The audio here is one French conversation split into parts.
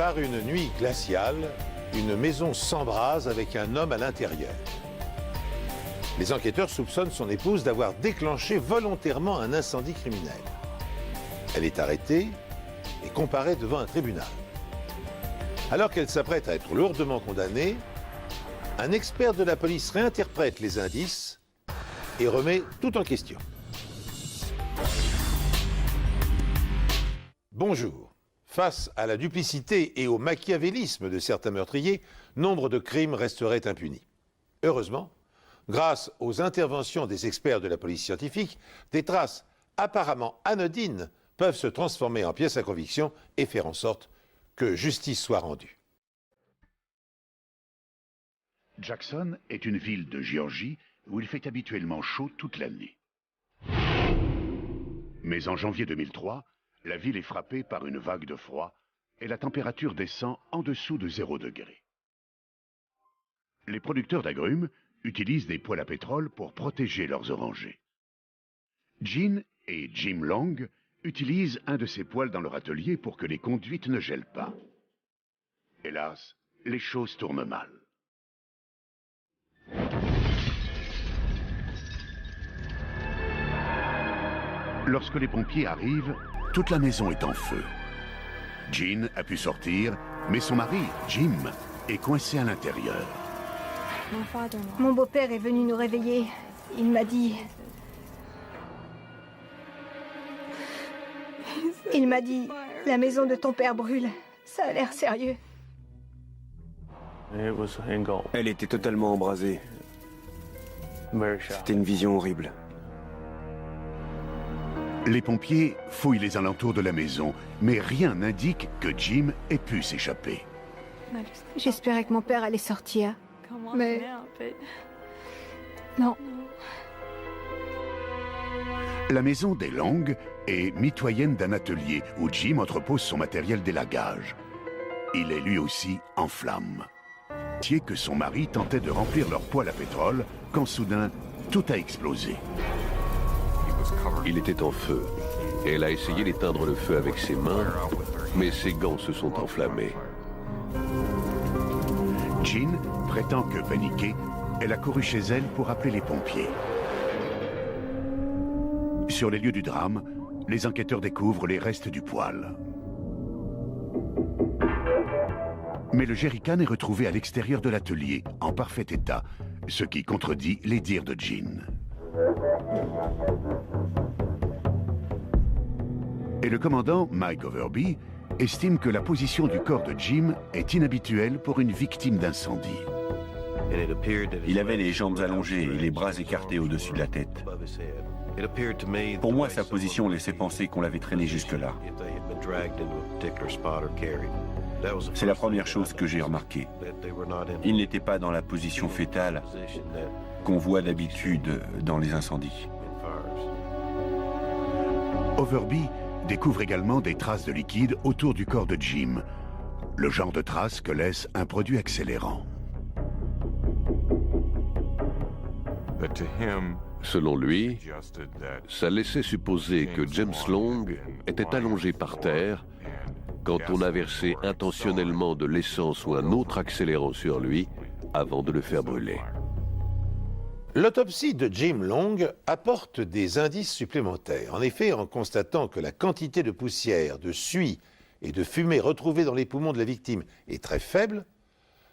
Par une nuit glaciale, une maison s'embrase avec un homme à l'intérieur. Les enquêteurs soupçonnent son épouse d'avoir déclenché volontairement un incendie criminel. Elle est arrêtée et comparée devant un tribunal. Alors qu'elle s'apprête à être lourdement condamnée, un expert de la police réinterprète les indices et remet tout en question. Bonjour. Face à la duplicité et au machiavélisme de certains meurtriers, nombre de crimes resteraient impunis. Heureusement, grâce aux interventions des experts de la police scientifique, des traces apparemment anodines peuvent se transformer en pièces à conviction et faire en sorte que justice soit rendue. Jackson est une ville de Géorgie où il fait habituellement chaud toute l'année. Mais en janvier 2003, la ville est frappée par une vague de froid et la température descend en dessous de 0 degré. Les producteurs d'agrumes utilisent des poêles à pétrole pour protéger leurs orangers. Gene et Jim Long utilisent un de ces poêles dans leur atelier pour que les conduites ne gèlent pas. Hélas, les choses tournent mal. Lorsque les pompiers arrivent, toute la maison est en feu. Gene a pu sortir, mais son mari, Jim, est coincé à l'intérieur. Mon beau-père est venu nous réveiller. Il m'a dit... la maison de ton père brûle. Ça a l'air sérieux. Elle était totalement embrasée. C'était une vision horrible. Les pompiers fouillent les alentours de la maison, mais rien n'indique que Jim ait pu s'échapper. J'espérais que mon père allait sortir. Mais... non. La maison des Long est mitoyenne d'un atelier où Jim entrepose son matériel d'élagage. Il est lui aussi en flammes. C'est que son mari tentait de remplir leur poêle à pétrole quand soudain tout a explosé. Il était en feu. Elle a essayé d'éteindre le feu avec ses mains, mais ses gants se sont enflammés. Jean prétend que paniquée, elle a couru chez elle pour appeler les pompiers. Sur les lieux du drame, les enquêteurs découvrent les restes du poêle. Mais le jerrycan est retrouvé à l'extérieur de l'atelier, en parfait état, ce qui contredit les dires de Jean. Et le commandant Mike Overby estime que la position du corps de Jim est inhabituelle pour une victime d'incendie. Il avait les jambes allongées et les bras écartés au-dessus de la tête. Pour moi, sa position laissait penser qu'on l'avait traîné jusque-là. C'est la première chose que j'ai remarquée. Il n'était pas dans la position fétale qu'on voit d'habitude dans les incendies. Overby découvre également des traces de liquide autour du corps de Jim, le genre de traces que laisse un produit accélérant. Selon lui, ça laissait supposer que James Long était allongé par terre quand on a versé intentionnellement de l'essence ou un autre accélérant sur lui avant de le faire brûler. L'autopsie de Jim Long apporte des indices supplémentaires. En effet, en constatant que la quantité de poussière, de suie et de fumée retrouvée dans les poumons de la victime est très faible,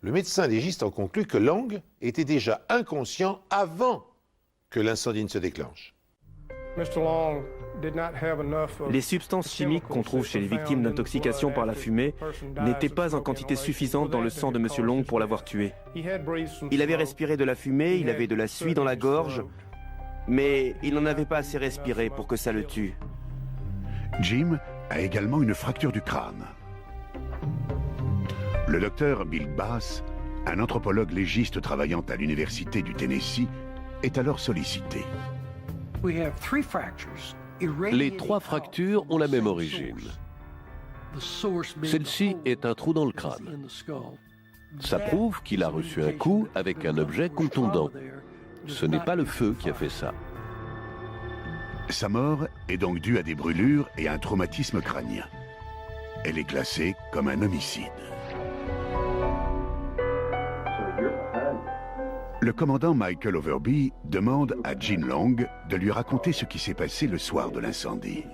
le médecin légiste en conclut que Long était déjà inconscient avant que l'incendie ne se déclenche. Les substances chimiques qu'on trouve chez les victimes d'intoxication par la fumée n'étaient pas en quantité suffisante dans le sang de M. Long pour l'avoir tué. Il avait respiré de la fumée, il avait de la suie dans la gorge, mais il n'en avait pas assez respiré pour que ça le tue. Jim a également une fracture du crâne. Le docteur Bill Bass, un anthropologue légiste travaillant à l'université du Tennessee, est alors sollicité. Les 3 fractures ont la même origine. Celle-ci est un trou dans le crâne. Ça prouve qu'il a reçu un coup avec un objet contondant. Ce n'est pas le feu qui a fait ça. Sa mort est donc due à des brûlures et à un traumatisme crânien. elle est classée comme un homicide. Le commandant Michael Overby demande à Gene Long de lui raconter ce qui s'est passé le soir de l'incendie.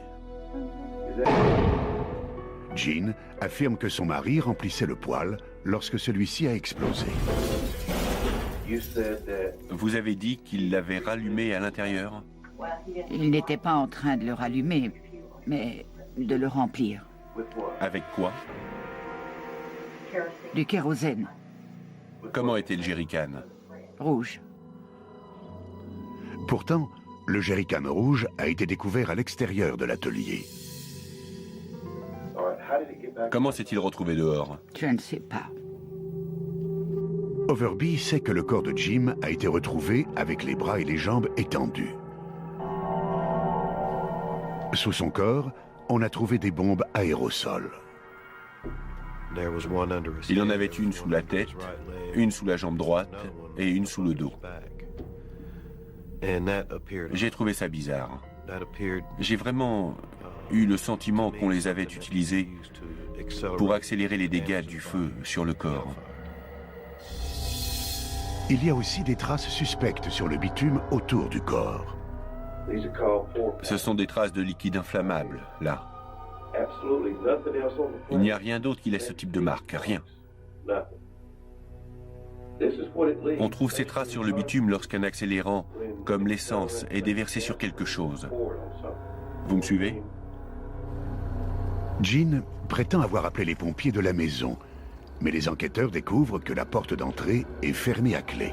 Gene affirme que son mari remplissait le poêle lorsque celui-ci a explosé. Vous avez dit qu'il l'avait rallumé à l'intérieur? Il n'était pas en train de le rallumer, mais de le remplir. Avec quoi? Du kérosène Comment était le jerrycan? rouge. Pourtant, le jerrycan rouge a été découvert à l'extérieur de l'atelier. Comment s'est-il retrouvé dehors? Je ne sais pas. Overby sait que le corps de Jim a été retrouvé avec les bras et les jambes étendus. Sous son corps, on a trouvé des bombes aérosols. Il en avait une sous la tête, une sous la jambe droite et une sous le dos. J'ai trouvé ça bizarre. J'ai vraiment eu le sentiment qu'on les avait utilisés pour accélérer les dégâts du feu sur le corps. Il y a aussi des traces suspectes sur le bitume autour du corps. Ce sont des traces de liquide inflammable, là. Il n'y a rien d'autre qui laisse ce type de marque, rien. On trouve ces traces sur le bitume lorsqu'un accélérant, comme l'essence, est déversé sur quelque chose. Vous me suivez? Gene prétend avoir appelé les pompiers de la maison, mais les enquêteurs découvrent que la porte d'entrée est fermée à clé.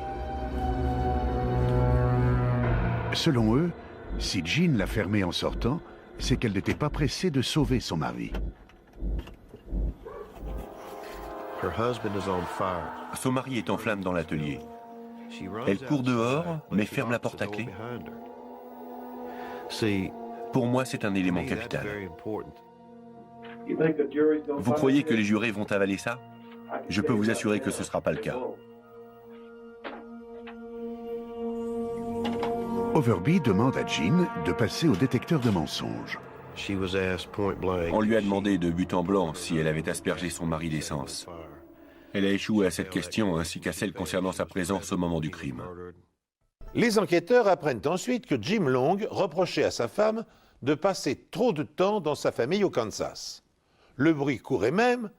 Selon eux, si Gene l'a fermée en sortant, c'est qu'elle n'était pas pressée de sauver son mari. Son mari est en flammes dans l'atelier. Elle court dehors, mais ferme la porte à clé. Pour moi, c'est un élément capital. Vous croyez que les jurés vont avaler ça? Je peux vous assurer que ce ne sera pas le cas. Overby demande à Gene de passer au détecteur de mensonges. On lui a demandé de but en blanc si elle avait aspergé son mari d'essence. Elle a échoué à cette question ainsi qu'à celle concernant sa présence au moment du crime. Les enquêteurs apprennent ensuite que Jim Long reprochait à sa femme de passer trop de temps dans sa famille au Kansas. Le bruit courait même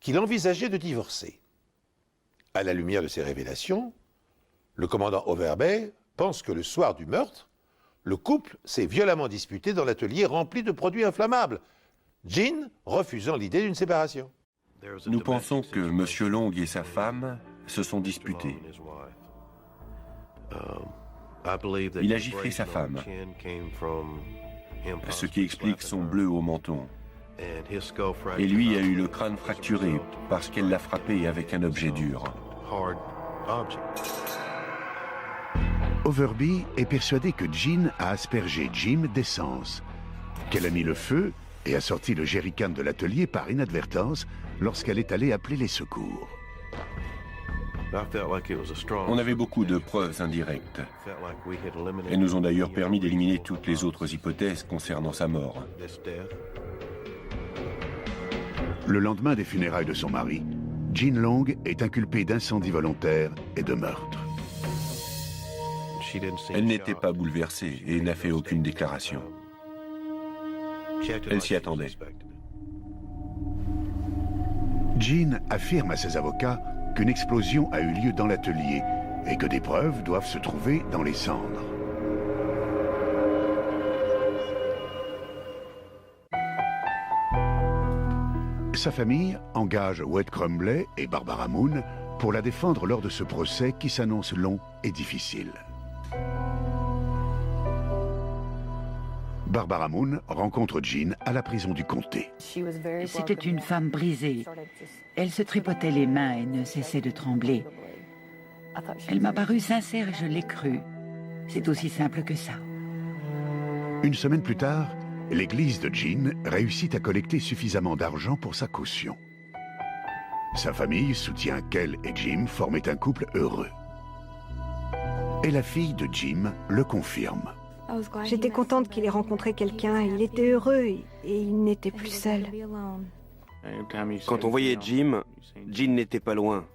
qu'il envisageait de divorcer. À la lumière de ces révélations, le commandant Overby pense que le soir du meurtre, le couple s'est violemment disputé dans l'atelier rempli de produits inflammables, Gene refusant l'idée d'une séparation. Nous pensons que M. Long et sa femme se sont disputés. Il a giflé sa femme, ce qui explique son bleu au menton. Et lui a eu le crâne fracturé parce qu'elle l'a frappé avec un objet dur. Overby est persuadé que Gene a aspergé Jim d'essence, qu'elle a mis le feu et a sorti le jerrycan de l'atelier par inadvertance lorsqu'elle est allée appeler les secours. On avait beaucoup de preuves indirectes. Elles nous ont d'ailleurs permis d'éliminer toutes les autres hypothèses concernant sa mort. Le lendemain des funérailles de son mari, Gene Long est inculpée d'incendie volontaire et de meurtre. Elle n'était pas bouleversée et n'a fait aucune déclaration. Elle s'y attendait. Gene affirme à ses avocats qu'une explosion a eu lieu dans l'atelier et que des preuves doivent se trouver dans les cendres. Sa famille engage Wade Crumbley et Barbara Moon pour la défendre lors de ce procès qui s'annonce long et difficile. Barbara Moon rencontre Gene à la prison du comté. C'était une femme brisée. Elle se tripotait les mains et ne cessait de trembler. Elle m'a paru sincère et je l'ai crue. C'est aussi simple que ça. Une semaine plus tard, l'église de Gene réussit à collecter suffisamment d'argent pour sa caution. Sa famille soutient qu'elle et Jim formaient un couple heureux. Et la fille de Jim le confirme. J'étais contente qu'il ait rencontré quelqu'un. Il était heureux et il n'était plus seul. Quand on voyait Jim, Jean n'était pas loin.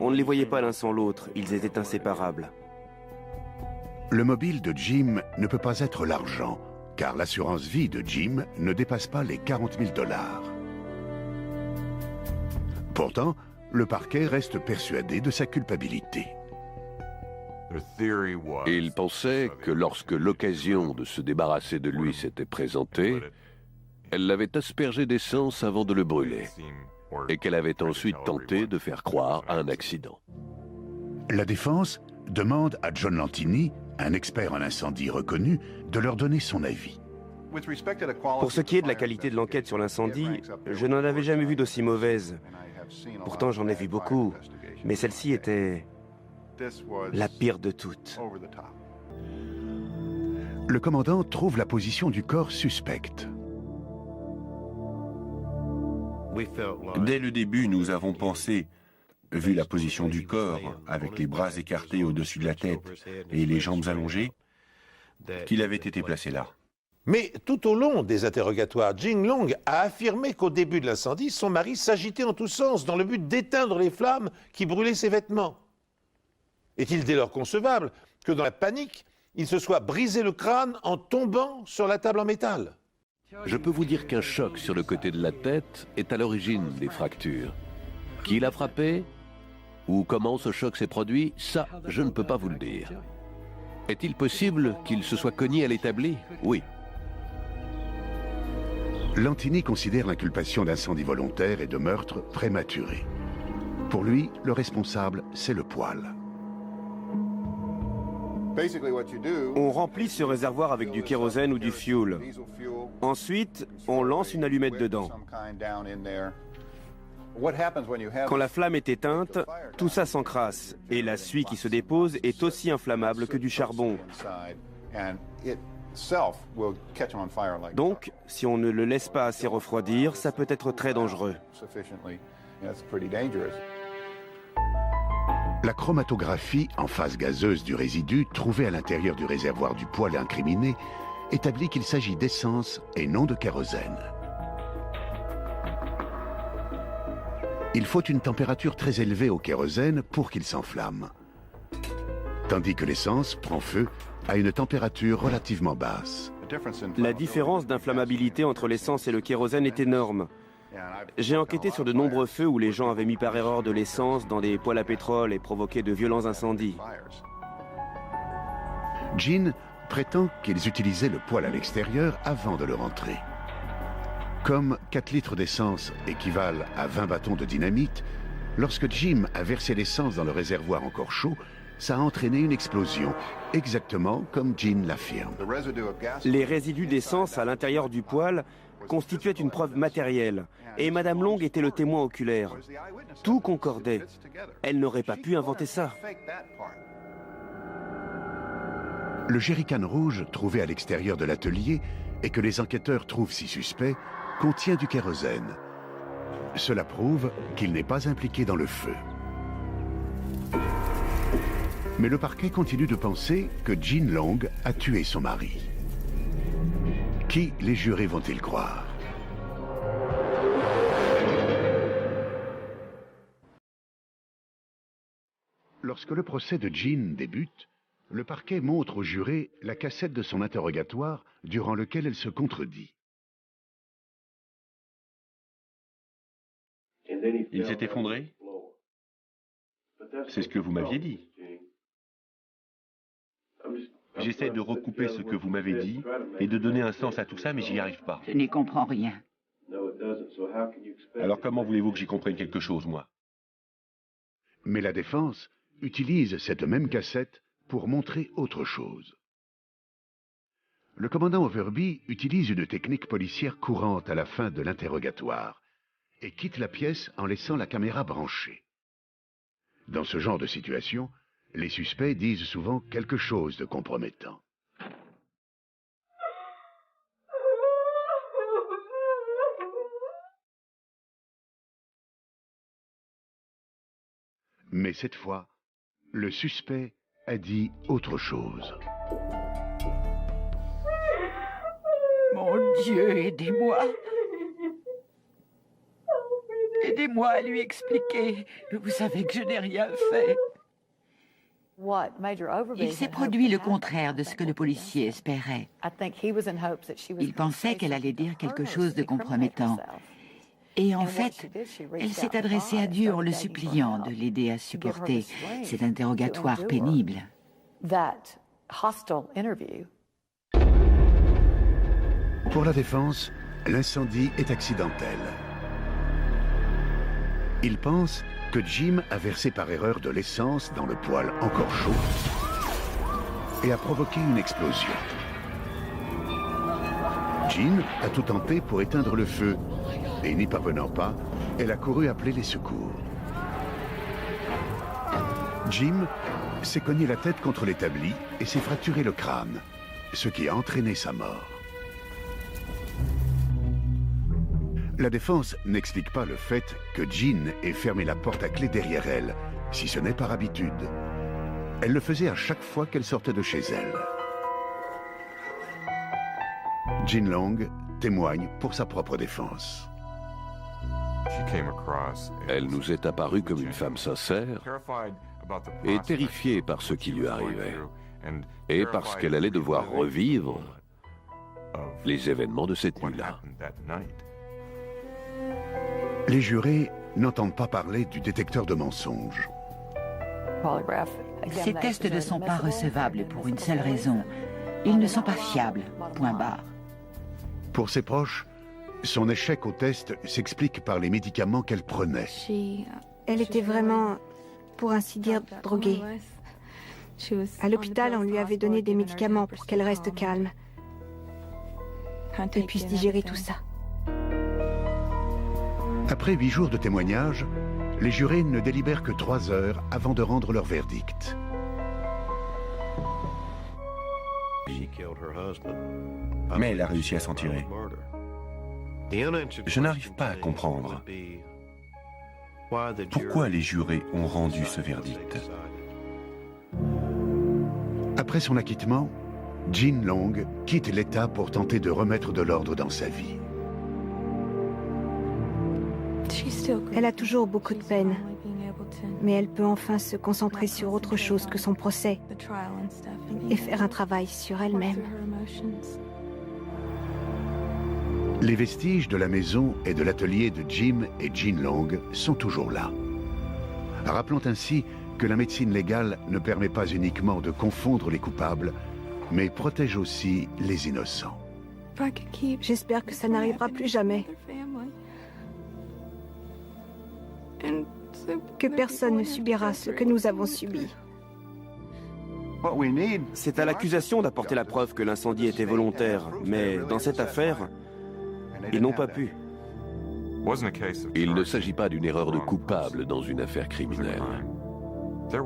On ne les voyait pas l'un sans l'autre, ils étaient inséparables. Le mobile de Jim ne peut pas être l'argent, car l'assurance vie de Jim ne dépasse pas les 40 000 $. Pourtant, le parquet reste persuadé de sa culpabilité. Et il pensait que lorsque l'occasion de se débarrasser de lui s'était présentée, elle l'avait aspergé d'essence avant de le brûler, et qu'elle avait ensuite tenté de faire croire à un accident. La défense demande à John Lantini, un expert en incendie reconnu, de leur donner son avis. Pour ce qui est de la qualité de l'enquête sur l'incendie, je n'en avais jamais vu d'aussi mauvaise. Pourtant, j'en ai vu beaucoup, mais celle-ci était la pire de toutes. Le commandant trouve la position du corps suspecte. Dès le début, nous avons pensé, vu la position du corps, avec les bras écartés au-dessus de la tête et les jambes allongées, qu'il avait été placé là. Mais tout au long des interrogatoires, Jin Long a affirmé qu'au début de l'incendie, son mari s'agitait en tous sens dans le but d'éteindre les flammes qui brûlaient ses vêtements. Est-il dès lors concevable que dans la panique, il se soit brisé le crâne en tombant sur la table en métal? Je peux vous dire qu'un choc sur le côté de la tête est à l'origine des fractures. Qui l'a frappé? Ou comment ce choc s'est produit? Ça, je ne peux pas vous le dire. Est-il possible qu'il se soit cogné à l'établi? Oui. Lantini considère l'inculpation d'incendie volontaire et de meurtre prématuré. Pour lui, le responsable, c'est le poêle. On remplit ce réservoir avec du kérosène ou du fioul. Ensuite, on lance une allumette dedans. Quand la flamme est éteinte, tout ça s'encrasse et la suie qui se dépose est aussi inflammable que du charbon. Donc, si on ne le laisse pas assez refroidir, ça peut être très dangereux. La chromatographie en phase gazeuse du résidu trouvé à l'intérieur du réservoir du poêle incriminé établit qu'il s'agit d'essence et non de kérosène. Il faut une température très élevée au kérosène pour qu'il s'enflamme, tandis que l'essence prend feu à une température relativement basse. La différence d'inflammabilité entre l'essence et le kérosène est énorme. J'ai enquêté sur de nombreux feux où les gens avaient mis par erreur de l'essence dans des poêles à pétrole et provoqué de violents incendies. Jin prétend qu'ils utilisaient le poêle à l'extérieur avant de le rentrer. Comme 4 litres d'essence équivalent à 20 bâtons de dynamite, lorsque Jim a versé l'essence dans le réservoir encore chaud, ça a entraîné une explosion, exactement comme Jin l'affirme. Les résidus d'essence à l'intérieur du poêle constituaient une preuve matérielle, et Madame Long était le témoin oculaire. Tout concordait. Elle n'aurait pas pu inventer ça. Le jerrycan rouge trouvé à l'extérieur de l'atelier et que les enquêteurs trouvent si suspect contient du kérosène. Cela prouve qu'il n'est pas impliqué dans le feu. Mais le parquet continue de penser que Jin Long a tué son mari. Qui les jurés vont-ils croire? Lorsque le procès de Jin débute, le parquet montre aux jurés la cassette de son interrogatoire durant lequel elle se contredit. Il s'est effondré? C'est ce que vous m'aviez dit. J'essaie de recouper ce que vous m'avez dit et de donner un sens à tout ça, mais j'y arrive pas. Je n'y comprends rien. Alors comment voulez-vous que j'y comprenne quelque chose, moi? Mais la défense utilise cette même cassette pour montrer autre chose. Le commandant Overby utilise une technique policière courante à la fin de l'interrogatoire et quitte la pièce en laissant la caméra branchée. Dans ce genre de situation, les suspects disent souvent quelque chose de compromettant. Mais cette fois, le suspect a dit autre chose. Mon Dieu, aidez-moi. Aidez-moi à lui expliquer. Vous savez que je n'ai rien fait. Il s'est produit le contraire de ce que le policier espérait. Il pensait qu'elle allait dire quelque chose de compromettant. Et en fait, elle s'est adressée à Dieu en le suppliant de l'aider à supporter cet interrogatoire pénible. Pour la défense, l'incendie est accidentel. Il pense que Jim a versé par erreur de l'essence dans le poêle encore chaud et a provoqué une explosion. Jean a tout tenté pour éteindre le feu et n'y parvenant pas, elle a couru appeler les secours. Jim s'est cogné la tête contre l'établi et s'est fracturé le crâne, ce qui a entraîné sa mort. La défense n'explique pas le fait que Jean ait fermé la porte à clé derrière elle, si ce n'est par habitude. Elle le faisait à chaque fois qu'elle sortait de chez elle. Jean Long témoigne pour sa propre défense. Elle nous est apparue comme une femme sincère et terrifiée par ce qui lui arrivait et parce qu'elle allait devoir revivre les événements de cette nuit-là. Les jurés n'entendent pas parler du détecteur de mensonges. Ces tests ne sont pas recevables pour une seule raison. Ils ne sont pas fiables, point barre. Pour ses proches, son échec au test s'explique par les médicaments qu'elle prenait. Elle était vraiment, pour ainsi dire, droguée. À l'hôpital, on lui avait donné des médicaments pour qu'elle reste calme et puisse digérer tout ça. Après 8 jours de témoignage, les jurés ne délibèrent que 3 heures avant de rendre leur verdict. Mais elle a réussi à s'en tirer. Je n'arrive pas à comprendre pourquoi les jurés ont rendu ce verdict. Après son acquittement, Jean Long quitte l'État pour tenter de remettre de l'ordre dans sa vie. Elle a toujours beaucoup de peine, mais elle peut enfin se concentrer sur autre chose que son procès et faire un travail sur elle-même. Les vestiges de la maison et de l'atelier de Jim et Jean Long sont toujours là. Rappelant ainsi que la médecine légale ne permet pas uniquement de confondre les coupables, mais protège aussi les innocents. J'espère que ça n'arrivera plus jamais. Que personne ne subira ce que nous avons subi. C'est à l'accusation d'apporter la preuve que l'incendie était volontaire, mais dans cette affaire, ils n'ont pas pu. Il ne s'agit pas d'une erreur de coupable dans une affaire criminelle.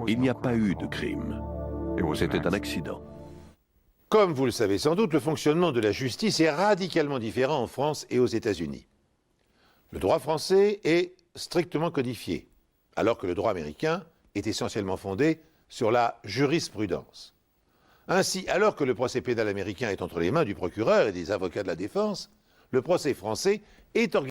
Il n'y a pas eu de crime. C'était un accident. Comme vous le savez sans doute, le fonctionnement de la justice est radicalement différent en France et aux États-Unis. Le droit français est strictement codifié, alors que le droit américain est essentiellement fondé sur la jurisprudence. Ainsi, alors que le procès pénal américain est entre les mains du procureur et des avocats de la défense, le procès français est organisé